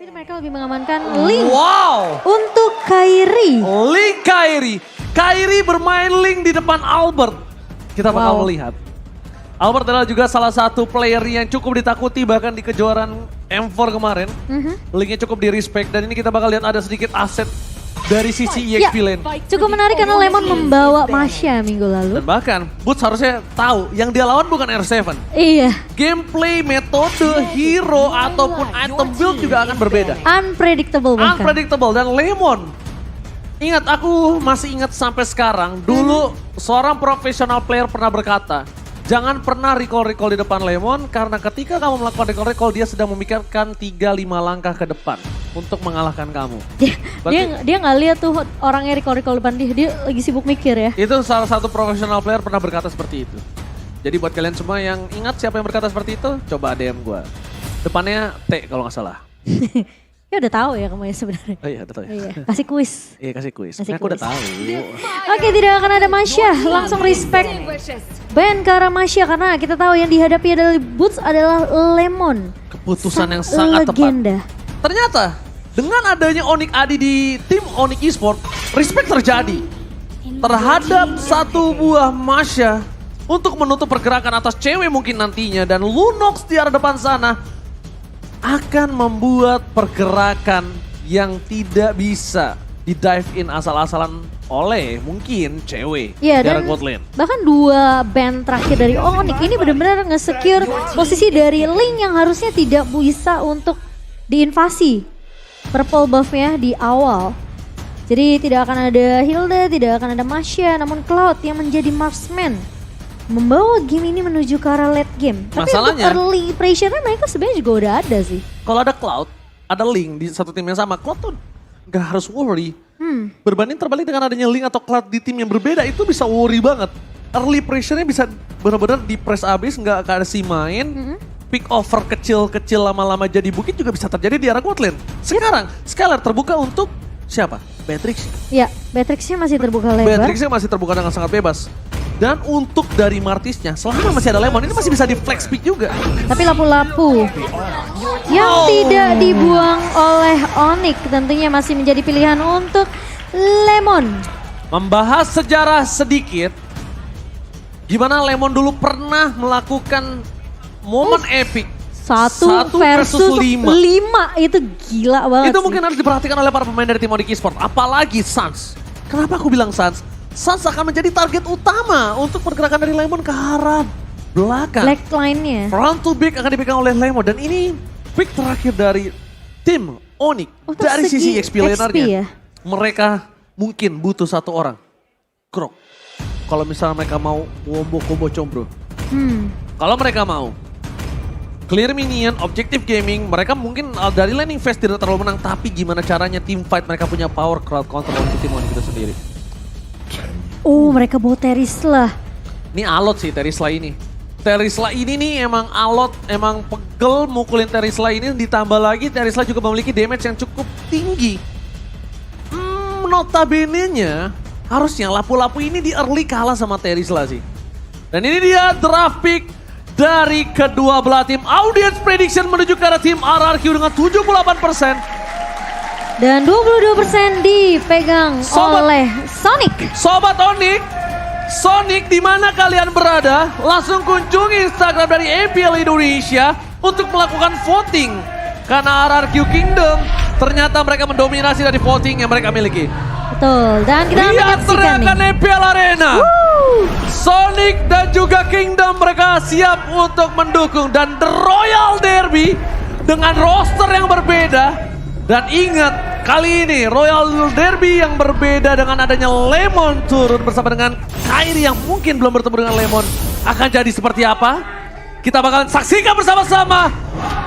Tapi mereka lebih mengamankan Link. Wow. Untuk Kairi. Link Kairi. Kairi bermain Link di depan Albert. Kita bakal melihat. Albert adalah juga salah satu player yang cukup ditakuti bahkan di kejuaraan M4 kemarin. Linknya cukup di respect dan ini kita bakal lihat ada sedikit aset dari sisi EXP lane. Cukup menarik karena Lemon membawa Masya minggu lalu. Dan bahkan Boots harusnya tahu yang dia lawan bukan R7. Iya. Gameplay, metode, hero ataupun item build juga akan berbeda. Unpredictable bahkan. Unpredictable dan Lemon. Ingat, aku masih ingat sampai sekarang. Dulu seorang profesional player pernah berkata, jangan pernah recall-recall di depan Lemon karena ketika kamu melakukan recall-recall dia sedang memikirkan 3-5 langkah ke depan untuk mengalahkan kamu. Dia nggak lihat tuh orangnya recall depan dia lagi sibuk mikir ya. Itu salah satu profesional player pernah berkata seperti itu. Jadi buat kalian semua yang ingat siapa yang berkata seperti itu, coba DM gue. Depannya T kalau nggak salah. Ya udah tahu ya kamu ya sebenarnya. Oh iya udah tahu ya. Iya. Kasih kuis. Iya kasih kuis. Kasih Aku udah kuis. tahu. Oke, tidak akan ada Masya. Langsung respect ban ke arah Masya karena kita tahu yang dihadapi adalah Boots adalah Lemon. Keputusan yang sangat legenda. tepat. Ternyata dengan adanya Onyx Adi di tim Onyx Esport, respect terjadi terhadap satu buah Masya untuk menutup pergerakan atas cewek mungkin nantinya dan Lunox di arah depan sana akan membuat pergerakan yang tidak bisa di dive in asal-asalan oleh mungkin cewek di arah gold lane. Bahkan dua band terakhir dari Onyx ini benar-benar nge-secure posisi dari Link yang harusnya tidak bisa untuk diinvasi purple buffnya di awal. Jadi tidak akan ada Hilda, tidak akan ada Masya, namun Cloud yang menjadi marksman membawa game ini menuju ke arah late game. Tapi Masalahnya, untuk early pressure mereka sebenarnya juga udah ada sih. kalau ada Cloud, ada Link di satu tim yang sama, Cloud tuh gak harus worry. Berbanding terbalik dengan adanya Link atau Cloud di tim yang berbeda, itu bisa worry banget. Early pressure-nya bisa benar-benar di press abis, gak kasih main. Pick over kecil-kecil lama-lama jadi bukit juga bisa terjadi di arah gold lane. Sekarang, Skylar terbuka untuk siapa? Beatrix. Ya, Beatrix-nya masih terbuka lebar. Beatrix-nya masih terbuka dengan sangat bebas. Dan untuk dari Martisnya, selama masih ada Lemon, ini masih bisa di flex pick juga. Tapi lapu-lapu yang tidak dibuang oleh Onyx tentunya masih menjadi pilihan untuk Lemon. Membahas sejarah sedikit, gimana Lemon dulu pernah melakukan momen epic. Satu versus 5. Itu gila banget Itu sih. mungkin harus diperhatikan oleh para pemain dari tim Onyx Esport. Apalagi Suns. Kenapa aku bilang Suns? Suns akan menjadi target utama untuk pergerakan dari Lemon ke arah belakang. Black line-nya. Front to back akan dipegang oleh Lemon. Dan ini pick terakhir dari tim Onyx. Untuk Dari sisi segi XP lanernya. ya? Mereka mungkin butuh satu orang. Krok. Kalau misalnya mereka mau wombo combo combro. Kalau mereka mau clear minion, objective gaming, mereka mungkin dari laning phase tidak terlalu menang. Tapi gimana caranya team fight mereka punya power crowd control untuk tim Onyx itu sendiri. Oh, mereka bawa Terisla. Ini alot sih Terisla ini. Terisla ini nih emang alot, emang pegel mukulin Terisla ini. Ditambah lagi Terisla juga memiliki damage yang cukup tinggi. Notabene-nya harusnya lapu-lapu ini di early kalah sama Terisla sih. Dan ini dia draft pick dari kedua belah tim. Audience prediction menuju ke arah tim RRQ dengan 78%. Dan 22% dipegang oleh Sonic. Sobat Onyx, Sonic di mana kalian berada? Langsung kunjungi Instagram dari MPL Indonesia untuk melakukan voting. Karena RRQ Kingdom ternyata mereka mendominasi dari voting yang mereka miliki. Betul, dan kita akan Lihat menyaksikan teriakan nih. MPL Arena. Sonic dan juga Kingdom mereka siap untuk mendukung. Dan The Royal Derby dengan roster yang berbeda. Dan ingat, kali ini Royal Derby yang berbeda dengan adanya Lemon turun bersama dengan Kairi yang mungkin belum bertemu dengan Lemon. Akan jadi seperti apa? Kita bakalan saksikan bersama-sama.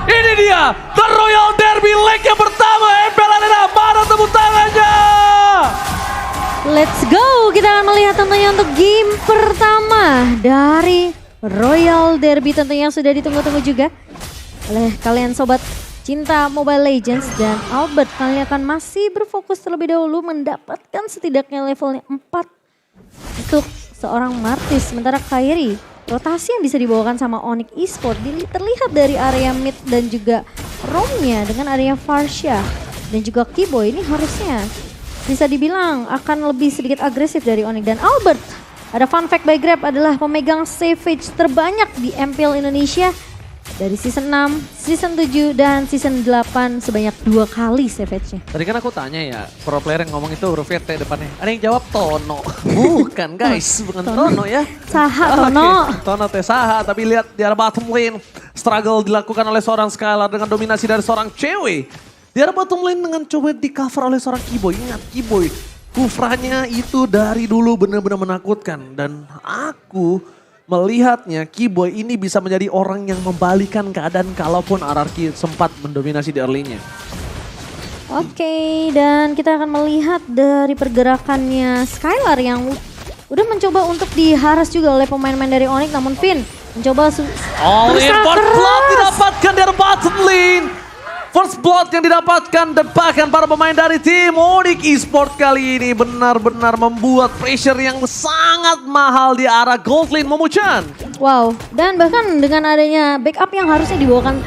Ini dia, The Royal Derby leg yang pertama MPL Arena. Mana tepuk tangannya? Let's go, kita akan melihat tentunya untuk game pertama dari Royal Derby tentunya yang sudah ditunggu-tunggu juga oleh kalian sobat cinta Mobile Legends. Dan Albert kalian akan masih berfokus terlebih dahulu mendapatkan setidaknya levelnya 4 untuk seorang Martis. Sementara Kairi, rotasi yang bisa dibawakan sama Onyx Esport terlihat dari area mid dan juga roamnya dengan adanya Farsha dan juga Keyboy ini harusnya bisa dibilang akan lebih sedikit agresif dari Onyx dan Albert. Ada fun fact by Grab adalah pemegang Savage terbanyak di MPL Indonesia dari season 6, season 7, dan season 8 sebanyak 2 kali Savage-nya. Tadi kan aku tanya ya, pro player yang ngomong itu hurufnya T depannya. Ada yang jawab Tono. Bukan guys, bukan Tono ya. Saha Tono. Oke, Tono T Saha, tapi lihat di arah bottom lane. Struggle dilakukan oleh seorang Skylar dengan dominasi dari seorang cewek. Di arah bottom lane dengan coba di cover oleh seorang Keyboy. Ingat Keyboy, kufranya itu dari dulu benar-benar menakutkan. Dan aku melihatnya Keyboy ini bisa menjadi orang yang membalikan keadaan kalaupun RRQ sempat mendominasi di early-nya. Oke, dan kita akan melihat dari pergerakannya Skylar yang udah mencoba untuk diharas juga oleh pemain-pemain dari Onyx, namun Finn mencoba All in berusaha for blood keras. didapatkan dari bottom lane. First blood yang didapatkan dan bahkan para pemain dari tim Onyx Esports kali ini benar-benar membuat pressure yang sangat mahal di arah gold lane Momo-chan. Wow, dan bahkan dengan adanya backup yang harusnya dibawakan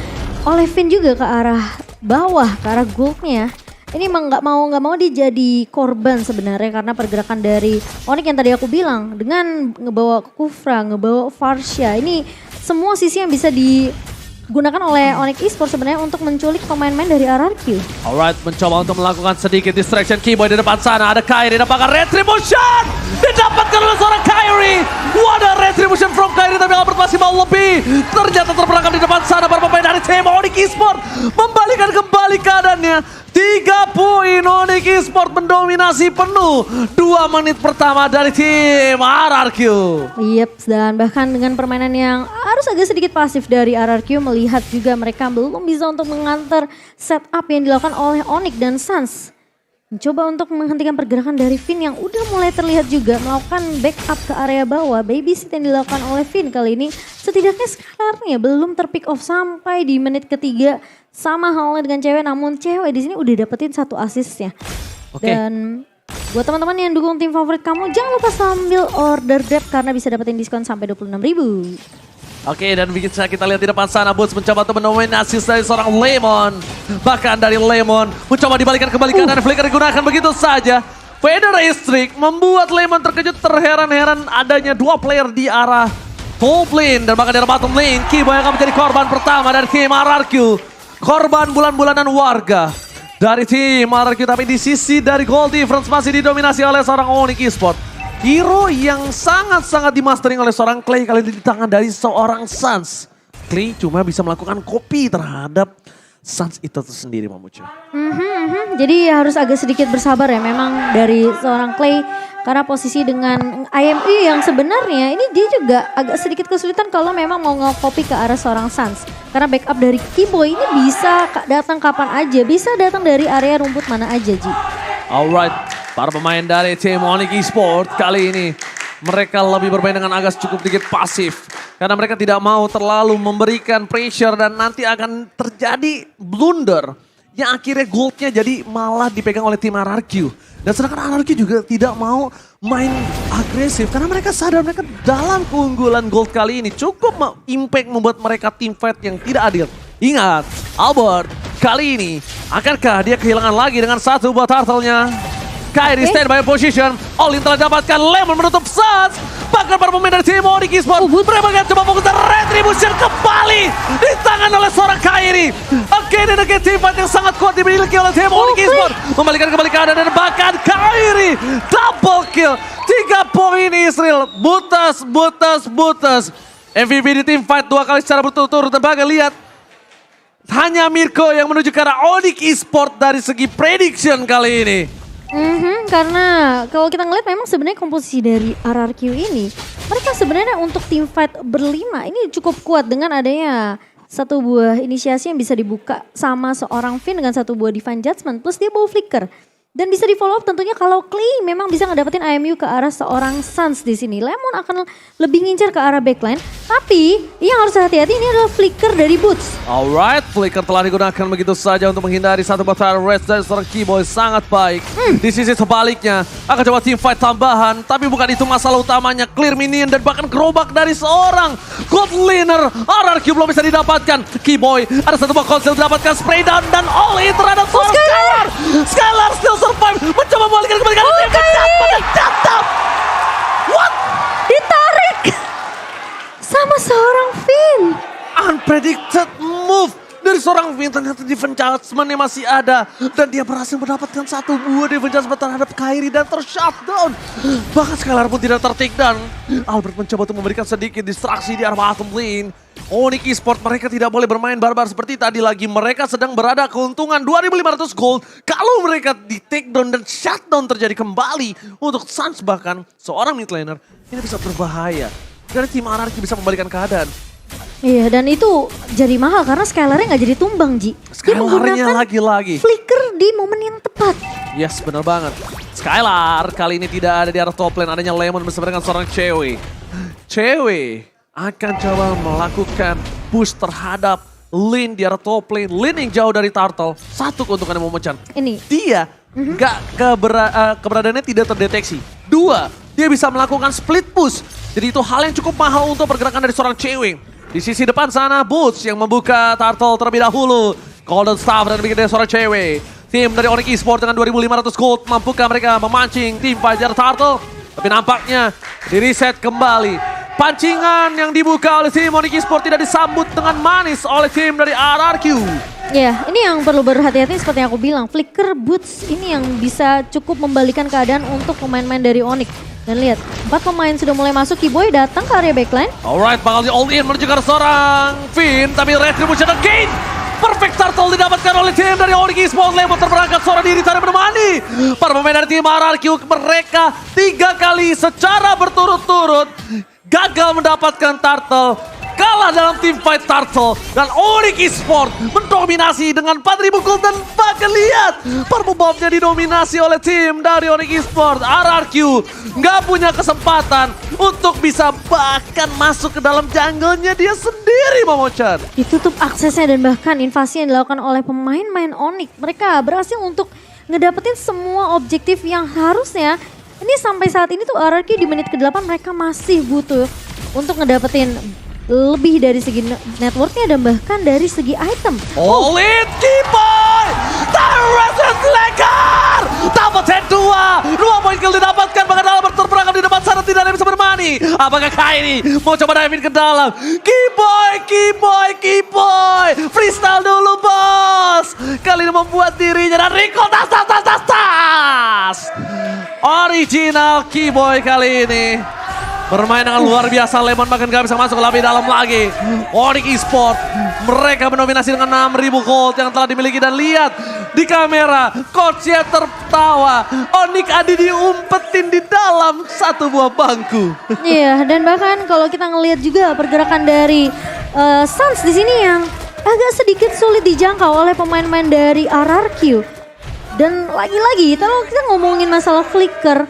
oleh Finn juga ke arah bawah, ke arah goldnya. Ini emang nggak mau dia jadi korban sebenarnya karena pergerakan dari Onyx yang tadi aku bilang dengan ngebawa Kufra, ngebawa Farsha. Ini semua sisi yang bisa digunakan oleh Onyx Esports sebenarnya untuk menculik pemain-pemain dari RRQ. Alright, mencoba untuk melakukan sedikit distraction. Keyboy di depan sana, ada Kairi dapatkan Retribution. Didapatkan oleh seorang Kairi. Wadah Retribution from Kairi, tapi Albert masih mau lebih. Ternyata terperangkap di depan sana para pemain dari tim Onyx Esports. Membalikan kembali keadaannya. 3 poin Onyx Esports mendominasi penuh 2 menit pertama dari tim RRQ. Yep, dan bahkan dengan permainan yang harus agak sedikit pasif dari RRQ, melihat juga mereka belum bisa untuk mengantar setup yang dilakukan oleh Onyx dan Suns. Mencoba untuk menghentikan pergerakan dari Finn yang udah mulai terlihat juga melakukan backup ke area bawah. Babysit yang dilakukan oleh Finn kali ini setidaknya Skylar-nya belum terpick off sampai di menit ketiga. Sama halnya dengan cewek, namun cewek di sini udah dapetin 1 assist-nya. Oke. Dan buat teman-teman yang dukung tim favorit kamu, jangan lupa sambil order Grab karena bisa dapetin diskon sampai 26.000. Oke, dan bisa kita lihat di depan sana Boots mencoba untuk mendominasi dari seorang Lemon. Bahkan dari Lemon mencoba dibalikan kembali kanan, flicker digunakan begitu saja. Fader Istrik membuat Lemon terkejut, terheran-heran adanya 2 player di arah top lane. Dan bahkan dari bottom lane, Keyboy akan menjadi korban pertama dari tim RRQ. Korban bulan-bulanan warga dari tim RRQ, tapi di sisi dari goal difference masih didominasi oleh seorang Onyx Esports. Hero yang sangat-sangat dimastering oleh seorang Clay kali ini di tangan dari seorang Suns. Clay cuma bisa melakukan copy terhadap Suns itu sendiri, Momo-chan. Jadi harus agak sedikit bersabar ya memang dari seorang Clay. Karena posisi dengan IMU yang sebenarnya ini dia juga agak sedikit kesulitan kalau memang mau nge-copy ke arah seorang Suns. Karena backup dari Keyboy ini bisa datang kapan aja, bisa datang dari area rumput mana aja, Ji. Alright, para pemain dari tim Onyx Esports kali ini mereka lebih bermain dengan agak cukup sedikit pasif. Karena mereka tidak mau terlalu memberikan pressure dan nanti akan terjadi blunder. Yang akhirnya goldnya jadi malah dipegang oleh tim RRQ. Dan sedangkan RRQ juga tidak mau main agresif. Karena mereka sadar mereka dalam keunggulan gold kali ini cukup impact membuat mereka team fight yang tidak adil. Ingat, Albert kali ini akankah dia kehilangan lagi dengan 1 buah turtle-nya? Kairi standby position, Olin telah dapatkan, Lemon menutup Suns. Bahkan para pemain dari tim Onyx Esports mereka coba fokus Retribution kembali di tangan oleh seorang Kairi. Oke, dan again team fight yang sangat kuat dimiliki oleh tim Onyx Esports. Membalikan kembali keadaan dan bahkan Kairi double kill. 3 poin Israel, butas. MVP di team fight 2 kali secara berturut-turut. Dan bahkan lihat, hanya Mirko yang menuju ke arah Onyx Esports dari segi prediction kali ini. Karena kalau kita ngeliat memang sebenarnya komposisi dari RRQ ini, mereka sebenarnya untuk tim fight berlima ini cukup kuat dengan adanya 1 buah inisiasi yang bisa dibuka sama seorang Finn dengan 1 buah Divine Judgment plus dia bawa flicker. Dan bisa di follow up tentunya kalau Clay memang bisa ngedapetin IMU ke arah seorang Suns di sini. Lemon akan lebih ngincar ke arah backline. Tapi yang harus hati-hati ini adalah flicker dari Boots. Alright, flicker telah digunakan begitu saja untuk menghindari 1 battle rest dari seorang Keyboy sangat baik. Di sisi sebaliknya akan coba team fight tambahan. Tapi bukan itu masalah utamanya. Clear minion dan bahkan gerobak dari seorang God laner RRQ belum bisa didapatkan. Keyboy ada satu buah konsil didapatkan, spray down dan all in terhadap seorang Skylar. Skylar still survive, mencoba membalikkan kembali ke jatuh. What? Ditarik sama seorang Finn. Unpredicted move dari seorang Finn. Ternyata defense judgment-nya masih ada. Dan dia berhasil mendapatkan satu buah defense judgment terhadap Kairi dan tershutdown. Bahkan Skylar pun tidak tertakedown. Albert mencoba untuk memberikan sedikit distraksi di arah bottom lane. Onyx Esports mereka tidak boleh bermain barbar seperti tadi lagi. Mereka sedang berada keuntungan 2.500 gold. Kalau mereka di takedown dan shutdown terjadi kembali untuk Suns, bahkan seorang mid laner, ini bisa berbahaya. Dari tim RRQ bisa membalikan keadaan. Iya, dan itu jadi mahal karena Skylar-nya nggak jadi tumbang, Ji. Dia Skylar-nya lagi-lagi. flicker di momen yang tepat. Yes, benar banget. Skylar kali ini tidak ada di arah top lane. Adanya Lemon bersama dengan seorang cewek. Cewek akan coba melakukan push terhadap lane di arah top lane. Lane yang jauh dari Turtle. Satu keuntungan yang memecah. Ini. Dia keberadaannya tidak terdeteksi. Dua, dia bisa melakukan split push. Jadi itu hal yang cukup mahal untuk pergerakan dari seorang cewek. Di sisi depan sana Boots yang membuka Turtle terlebih dahulu. Golden Staff dan bikin dari seorang cewek. Tim dari Onyx Esports dengan 2.500 gold. Mampukah mereka memancing tim Fajar Turtle? Tapi nampaknya di reset kembali. Pancingan yang dibuka oleh tim Onyx Esports tidak disambut dengan manis oleh tim dari RRQ. Ya, ini yang perlu berhati-hati seperti yang aku bilang. Flicker Boots ini yang bisa cukup membalikan keadaan untuk pemain-pemain dari Onyx. Dan lihat, 4 pemain sudah mulai masuk. Keyboy datang ke area backline. Alright, bakal di all in menuju ke seorang Finn. Tapi Retribution again. Perfect Turtle didapatkan oleh tim dari Onyx Esports. Lemon terberangkat seorang diri tadi menemani. Para pemain dari tim RRQ mereka 3 kali secara berturut-turut gagal mendapatkan Turtle. Kalah dalam tim fight Turtle. Dan Onyx Esports mendominasi dengan 4.000 gold. Dan bahkan lihat, purple buff-nya didominasi oleh tim dari Onyx Esports. RRQ nggak punya kesempatan untuk bisa bahkan masuk ke dalam jungle-nya dia sendiri, Momochan. Ditutup aksesnya dan bahkan invasi yang dilakukan oleh pemain-pemain Onyx. Mereka berhasil untuk ngedapetin semua objektif yang harusnya. Ini sampai saat ini tuh RRQ di menit ke-8 mereka masih butuh untuk ngedapetin lebih dari segi networknya dan bahkan dari segi item. All in Keyboy! Terreset Lekar! Dapat head 2! 2 poin kill didapatkan, bahkan Albert terperangkap di depan sana tidak ada yang bisa bermani. Apakah Kairi mau coba diving ke dalam? Keyboy! Freestyle dulu, bos! Kali ini membuat dirinya dan recall tas! Original Keyboy kali ini. Bermain dengan luar biasa, Lemon bahkan gak bisa masuk lebih dalam lagi. Onyx Esports, mereka mendominasi dengan 6.000 gold yang telah dimiliki. Dan lihat di kamera, coachnya tertawa. Onyx Adi diumpetin di dalam satu buah bangku. Iya, dan bahkan kalau kita ngelihat juga pergerakan dari Suns di sini yang agak sedikit sulit dijangkau oleh pemain-pemain dari RRQ. Dan lagi-lagi, kalau kita ngomongin masalah flicker,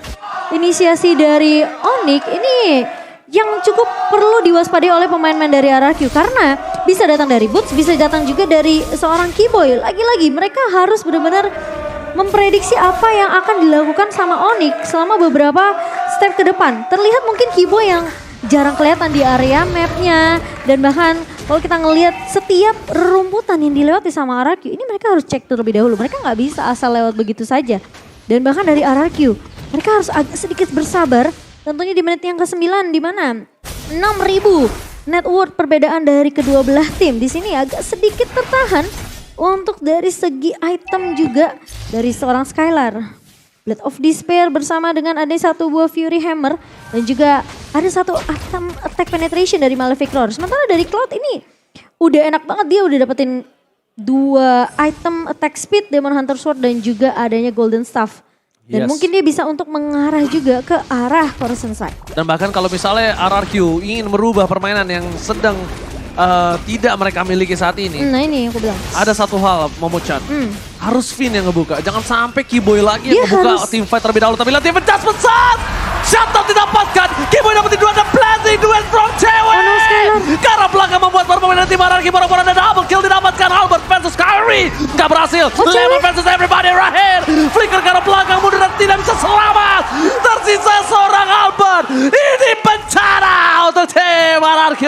inisiasi dari Onyx ini yang cukup perlu diwaspadai oleh pemain-pemain dari RRQ karena bisa datang dari Boots, bisa datang juga dari seorang Keyboy. Lagi-lagi mereka harus benar-benar memprediksi apa yang akan dilakukan sama Onyx selama beberapa step ke depan. Terlihat mungkin Keyboy yang jarang kelihatan di area mapnya dan bahkan kalau kita ngelihat setiap rerumputan yang dilewati sama RRQ ini mereka harus cek terlebih dahulu. Mereka nggak bisa asal lewat begitu saja. Dan bahkan dari RRQ mereka harus agak sedikit bersabar. Tentunya di menit yang ke-9 di mana 6.000 net worth perbedaan dari kedua belah tim. Di sini agak sedikit tertahan untuk dari segi item juga dari seorang Skylar. Blade of Despair bersama dengan ada satu buah Fury Hammer dan juga ada satu item attack penetration dari Malefic Roar. Sementara dari Cloud ini udah enak banget, dia udah dapetin 2 item attack speed, Demon Hunter Sword dan juga adanya Golden Staff. Dan mungkin dia bisa untuk mengarah juga ke arah Coruscant Side. Dan bahkan kalau misalnya RRQ ingin merubah permainan yang sedang tidak mereka miliki saat ini. Nah ini yang aku bilang. Ada satu hal, Momochan. Harus Finn yang ngebuka. Jangan sampai Keyboy lagi yang ngebuka tim fight terlebih dahulu. Tapi lihat tim pecah besar. Shutdown didapatkan. Keyboy dapetin 2 dan planting duel from cewek. Ke arah belakang membuat para pemain tim RRQ boro-boro ada double kill didapatkan. Albert versus Kairi. Gak berhasil. Lemon versus everybody right here. Flicker ke arah belakang mundur dan tidak bisa selamat. Tersisa seorang Albert. Ini bencana untuk tim RRQ. RRQ.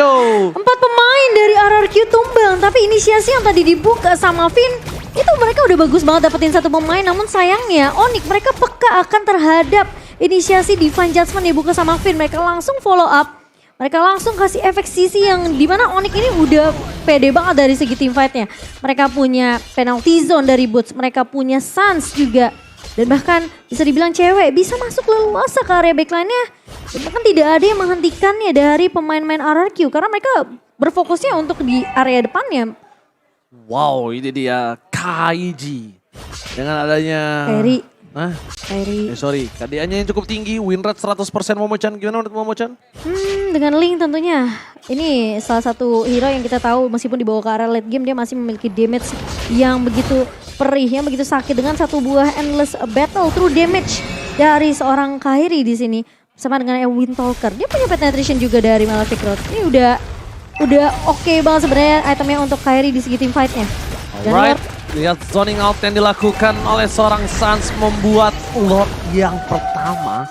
4 pemain dari RRQ tumbang, tapi inisiasi yang tadi dibuka sama Finn, itu mereka udah bagus banget dapetin satu pemain, namun sayangnya Onyx mereka peka akan terhadap inisiasi Divine Judgment dibuka sama Finn. Mereka langsung follow up, mereka langsung kasih efek sisi yang dimana Onyx ini udah pede banget dari segi team fight-nya. Mereka punya penalty zone dari Boots, mereka punya Suns juga. Dan bahkan bisa dibilang cewek bisa masuk leluasa ke area backline-nya. Dan bahkan tidak ada yang menghentikannya dari pemain-pemain RRQ karena mereka berfokusnya untuk di area depannya. Wow, ini dia Kaiji. Dengan adanya... Kairi. Hah? Kairi. Sorry, KDA-nya yang cukup tinggi, win rate 100% Momo-chan. Gimana menurut Momo-chan? Dengan Link tentunya. Ini salah satu hero yang kita tahu meskipun dibawa ke area late game dia masih memiliki damage yang begitu perih, yang begitu sakit dengan satu buah endless battle true damage dari seorang Kairi di sini sama dengan Wind Talker. Dia punya penetration juga dari Malefic Rod. Ini udah oke banget sebenarnya itemnya untuk Kairi di segi team fight-nya. Dan Alright, Lord, lihat zoning out yang dilakukan oleh seorang Suns membuat Lord yang pertama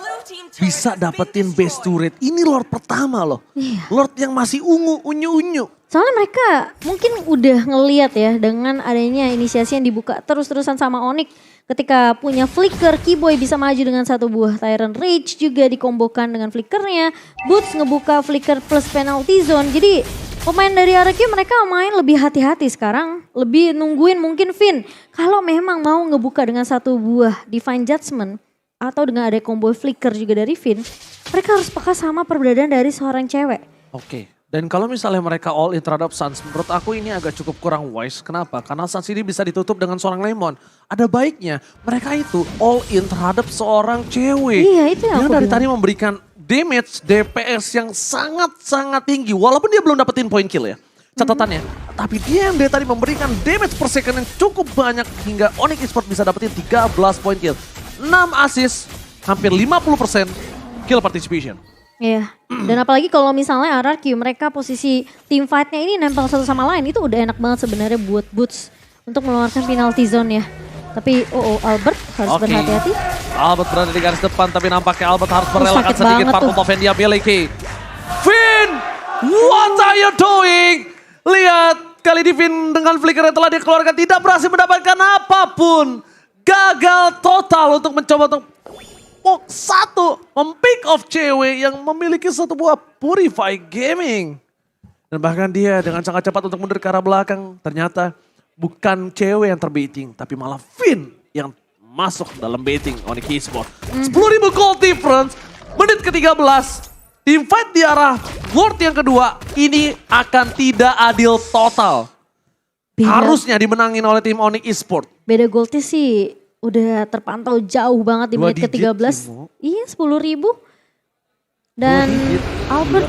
bisa dapetin base turret. Ini Lord pertama loh. Iya. Lord yang masih unyu-unyu. soalnya mereka mungkin udah ngeliat ya dengan adanya inisiasi yang dibuka terus-terusan sama Onyx. Ketika punya flicker, Keyboy bisa maju dengan satu buah Tyrant Rage juga dikombokan dengan flickernya. Boots ngebuka flicker plus penalty zone. Jadi pemain dari RRQ mereka main lebih hati-hati sekarang. Lebih nungguin mungkin Finn. Kalau memang mau ngebuka dengan satu buah Divine Judgment. Atau dengan ada combo flicker juga dari Finn. Mereka harus peka sama perberadaan dari seorang cewek. Oke. Dan kalau misalnya mereka all in terhadap Suns, menurut aku ini agak cukup kurang wise. Kenapa? Karena Suns ini bisa ditutup dengan seorang Lemon. Ada baiknya mereka itu all in terhadap seorang cewek. Iya, itu yang yang aku dari bilang. tadi memberikan damage DPS yang sangat-sangat tinggi. Walaupun dia belum dapetin point kill ya catatannya. Tapi dia yang dari tadi memberikan damage per second yang cukup banyak hingga Onyx Esports bisa dapetin 13 point kill. 6 assist, hampir 50% kill participation. Iya, dan apalagi kalau misalnya RRQ mereka posisi team fight-nya ini nempel satu sama lain itu udah enak banget sebenarnya buat Boots untuk mengeluarkan penalty zone ya. Tapi Albert harus Oke. berhati-hati. Albert berada di garis depan tapi nampaknya Albert harus merelakan sakit sedikit banget purple tuh. buff yang dia miliki. Finn, what are you doing? Lihat, kali ini Finn dengan flicker yang telah dikeluarkan tidak berhasil mendapatkan apapun. Gagal total untuk mencoba untuk mempick off cewek yang memiliki satu buah Purify Gaming. Dan bahkan dia dengan sangat cepat untuk mundur ke arah belakang. Ternyata bukan cewek yang terbaiting, tapi malah Finn yang masuk dalam baiting Onyx Esports. 10.000 gold difference, menit ke-13. Team fight di arah World yang kedua ini akan tidak adil total. Harusnya dimenangin oleh tim Onyx Esports. Beda goldnya sih udah terpantau jauh banget di Dua menit digit, ke-13. Timo. Iya 10.000. Dan digit. Albert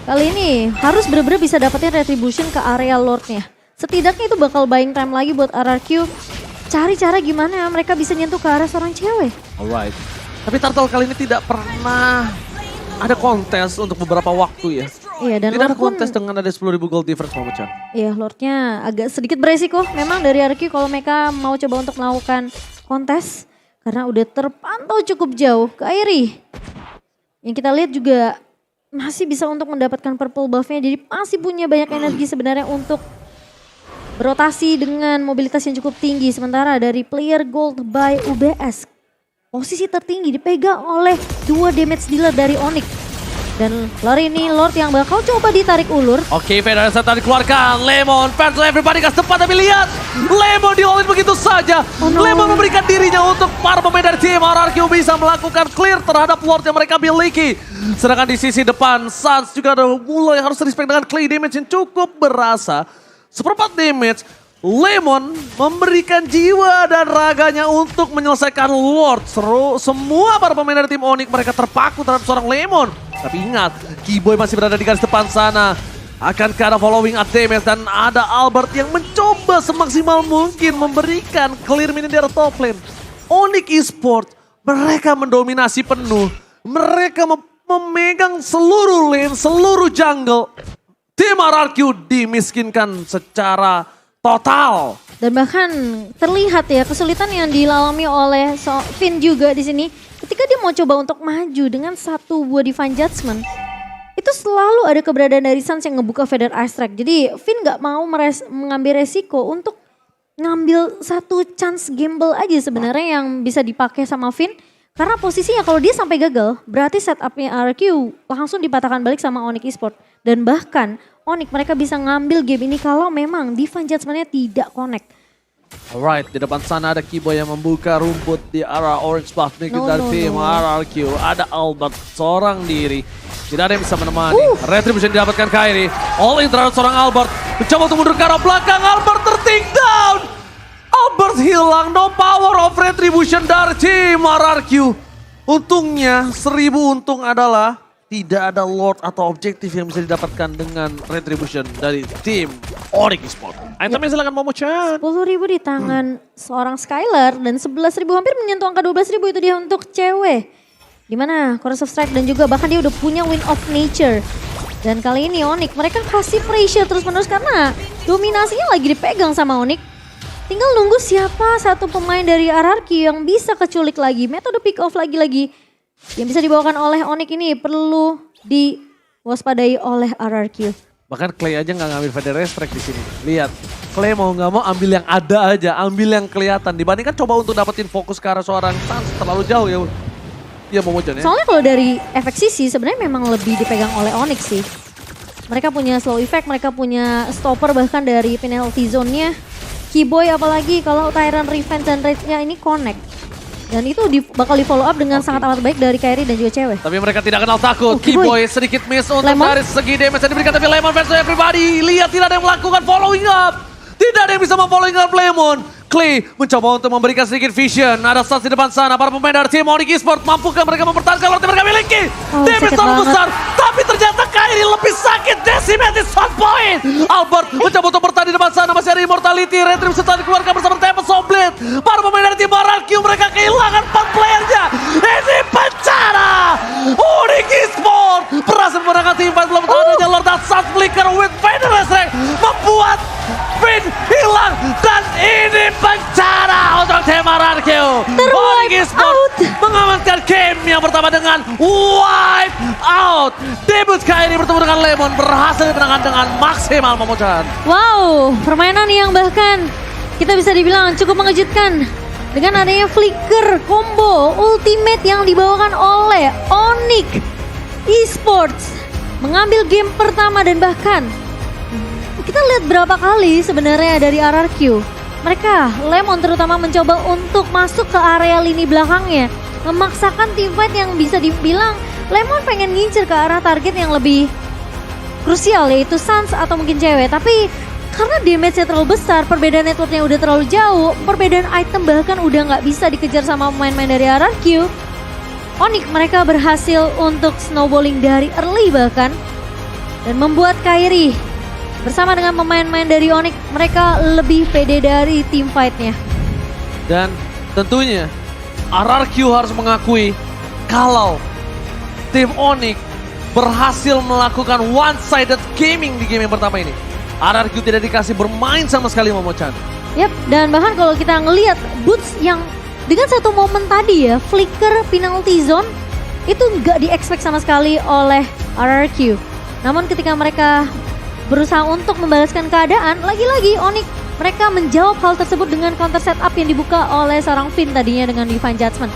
kali ini harus bener-bener bisa dapetin retribution ke area Lordnya. Setidaknya itu bakal buying time lagi buat RRQ. Cari cara gimana mereka bisa nyentuh ke arah seorang cewek. Alright. Tapi Turtle kali ini tidak pernah ada kontes untuk beberapa waktu ya. Iya dan Tidak ada Lord pun, kontes dengan ada 10.000 gold difference Momo-chan. iya Lordnya agak sedikit beresiko memang dari RRQ kalau mereka mau coba untuk melakukan kontes. Karena udah terpantau cukup jauh ke Airi. Yang kita lihat juga masih bisa untuk mendapatkan purple buff-nya. Jadi masih punya banyak energi sebenarnya untuk berotasi dengan mobilitas yang cukup tinggi. Sementara dari player gold by UBS. Posisi tertinggi dipegang oleh dua damage dealer dari Onyx. Dan lari ini Lord yang bakal coba ditarik ulur. Oke, Federer setelah dikeluarkan. Lemon, fans everybody gas depan tapi lihat. Lemon di-all-in begitu saja. Oh no. Lemon memberikan dirinya untuk para pemain dari tim RRQ bisa melakukan clear terhadap Lord yang mereka miliki. Sedangkan di sisi depan, Suns juga ada mulai harus respect dengan clay damage yang cukup berasa. Seperempat damage. Lemon memberikan jiwa dan raganya untuk menyelesaikan Lord. Semua para pemain dari tim Onyx mereka terpaku terhadap seorang Lemon. Tapi ingat, Keyboy masih berada di garis depan sana. Akankah ada following up damage dan ada Albert yang mencoba semaksimal mungkin memberikan clear minion di arah top lane. Onyx Esports mereka mendominasi penuh. Mereka memegang seluruh lane, seluruh jungle. Tim RRQ dimiskinkan secara total. Dan bahkan terlihat ya kesulitan yang dilalami oleh Finn juga di sini. Ketika dia mau coba untuk maju dengan satu buah Divine Judgment. itu selalu ada keberadaan dari Suns yang ngebuka Feather Ice Track. Jadi Finn gak mau mengambil resiko untuk ngambil satu chance gamble aja sebenarnya yang bisa dipakai sama Finn. Karena posisinya kalau dia sampai gagal, berarti setupnya RRQ langsung dipatahkan balik sama Onyx Esports. Dan bahkan Onyx mereka bisa ngambil game ini kalau memang Divine Judgment-nya tidak connect. Alright, di depan sana ada Kiboy yang membuka rumput di arah Orange Buff dari tim RRQ. Ada Albert seorang diri. Tidak ada yang bisa menemani. Retribution didapatkan Kairi. All in terhadap seorang Albert. Mencoba untuk mundur ke arah belakang. Albert tertake down. Albert hilang. No power of Retribution dari tim RRQ. Untungnya 1000 untung adalah tidak ada Lord atau objektif yang bisa didapatkan dengan Retribution dari tim Onyx Esports. Itemnya silakan Momo-chan. 10.000 di tangan seorang Skylar dan 11.000 hampir menyentuh angka 12.000 itu dia untuk cewek. Dimana Chorus of Strike dan juga bahkan dia udah punya Wind of Nature. Dan kali ini Onyx mereka kasih pressure terus menerus karena dominasinya lagi dipegang sama Onyx. Tinggal nunggu siapa satu pemain dari RRQ yang bisa keculik lagi. Metode pick off lagi-lagi yang bisa dibawakan oleh Onyx ini perlu diwaspadai oleh RRQ. Bahkan Clay aja nggak ngambil Feather Ice Track di sini. Lihat, Clay mau nggak mau ambil yang ada aja, ambil yang kelihatan. Dibandingkan coba untuk dapetin fokus ke arah seorang Suns terlalu jauh ya. Iya Momo-chan ya. Soalnya kalau dari efek sisi sebenarnya memang lebih dipegang oleh Onyx sih. Mereka punya slow effect, mereka punya stopper bahkan dari penalty zone-nya. Kiboy apalagi kalau Tyrant Revenge dan Rage-nya ini connect. Dan itu bakal di follow up dengan sangat amat baik dari Kairi dan juga cewek. Tapi mereka tidak kenal takut. Kiboy. Kiboy sedikit miss untuk Lemon. dari segi damage yang diberikan. Tapi Lemon versus everybody. Lihat tidak ada yang melakukan following up. Tidak ada yang bisa memfollowing up Lemon. Clay mencoba untuk memberikan sedikit vision. Ada Suns di depan sana. Para pemain dari tim Onyx Esports. Mampukah mereka mempertahankan waktu mereka miliki? Damage sakit terlalu banget. besar. Tapi ternyata Kairi lebih sakit. Decimated shot point. Albert mencoba untuk bertahan di depan sana. Masih ada Immortality. Retribution setelah dikeluarkan bersama Tempest of Blade. Para pemain dari tim RRQ mereka kehilangan 4 playernya. Ini bencana. Onyx Esports berhasil memenangkan tim fight. Belum tahu adanya Lord dan Suns Flicker with Feather Ice Track membuat Finn hilang. Dan ini bencana untuk tim RRQ. Onyx Esports mengamankan game yang pertama dengan wipe out. Debut Kairi bertemu dengan Lemon berhasil dimenangkan dengan maksimal Momo-chan. Wow, permainan yang bahkan kita bisa dibilang cukup mengejutkan. Dengan adanya flicker combo ultimate yang dibawakan oleh Onyx Esports. Mengambil game pertama dan bahkan kita lihat berapa kali sebenarnya dari RRQ. Mereka, Lemon terutama mencoba untuk masuk ke area lini belakangnya. Memaksakan teamfight yang bisa dibilang Lemon pengen ngincer ke arah target yang lebih krusial yaitu Suns atau mungkin cewek. Tapi karena damage-nya terlalu besar, perbedaan networknya udah terlalu jauh, perbedaan item bahkan udah nggak bisa dikejar sama pemain-pemain dari RRQ. Onyx mereka berhasil untuk snowballing dari early bahkan. Dan membuat Kairi bersama dengan pemain-pemain dari Onyx mereka lebih pede dari team fight-nya. Dan tentunya RRQ harus mengakui kalau tim Onyx berhasil melakukan one-sided gaming di game yang pertama ini. RRQ tidak dikasih bermain sama sekali Momo-chan. Yap, dan bahkan kalau kita ngelihat Boots yang dengan satu momen tadi ya, flicker penalty zone itu nggak di-expect sama sekali oleh RRQ. Namun ketika mereka berusaha untuk membalaskan keadaan, lagi-lagi Onyx mereka menjawab hal tersebut dengan counter setup yang dibuka oleh seorang Finn tadinya dengan Divine Judgment.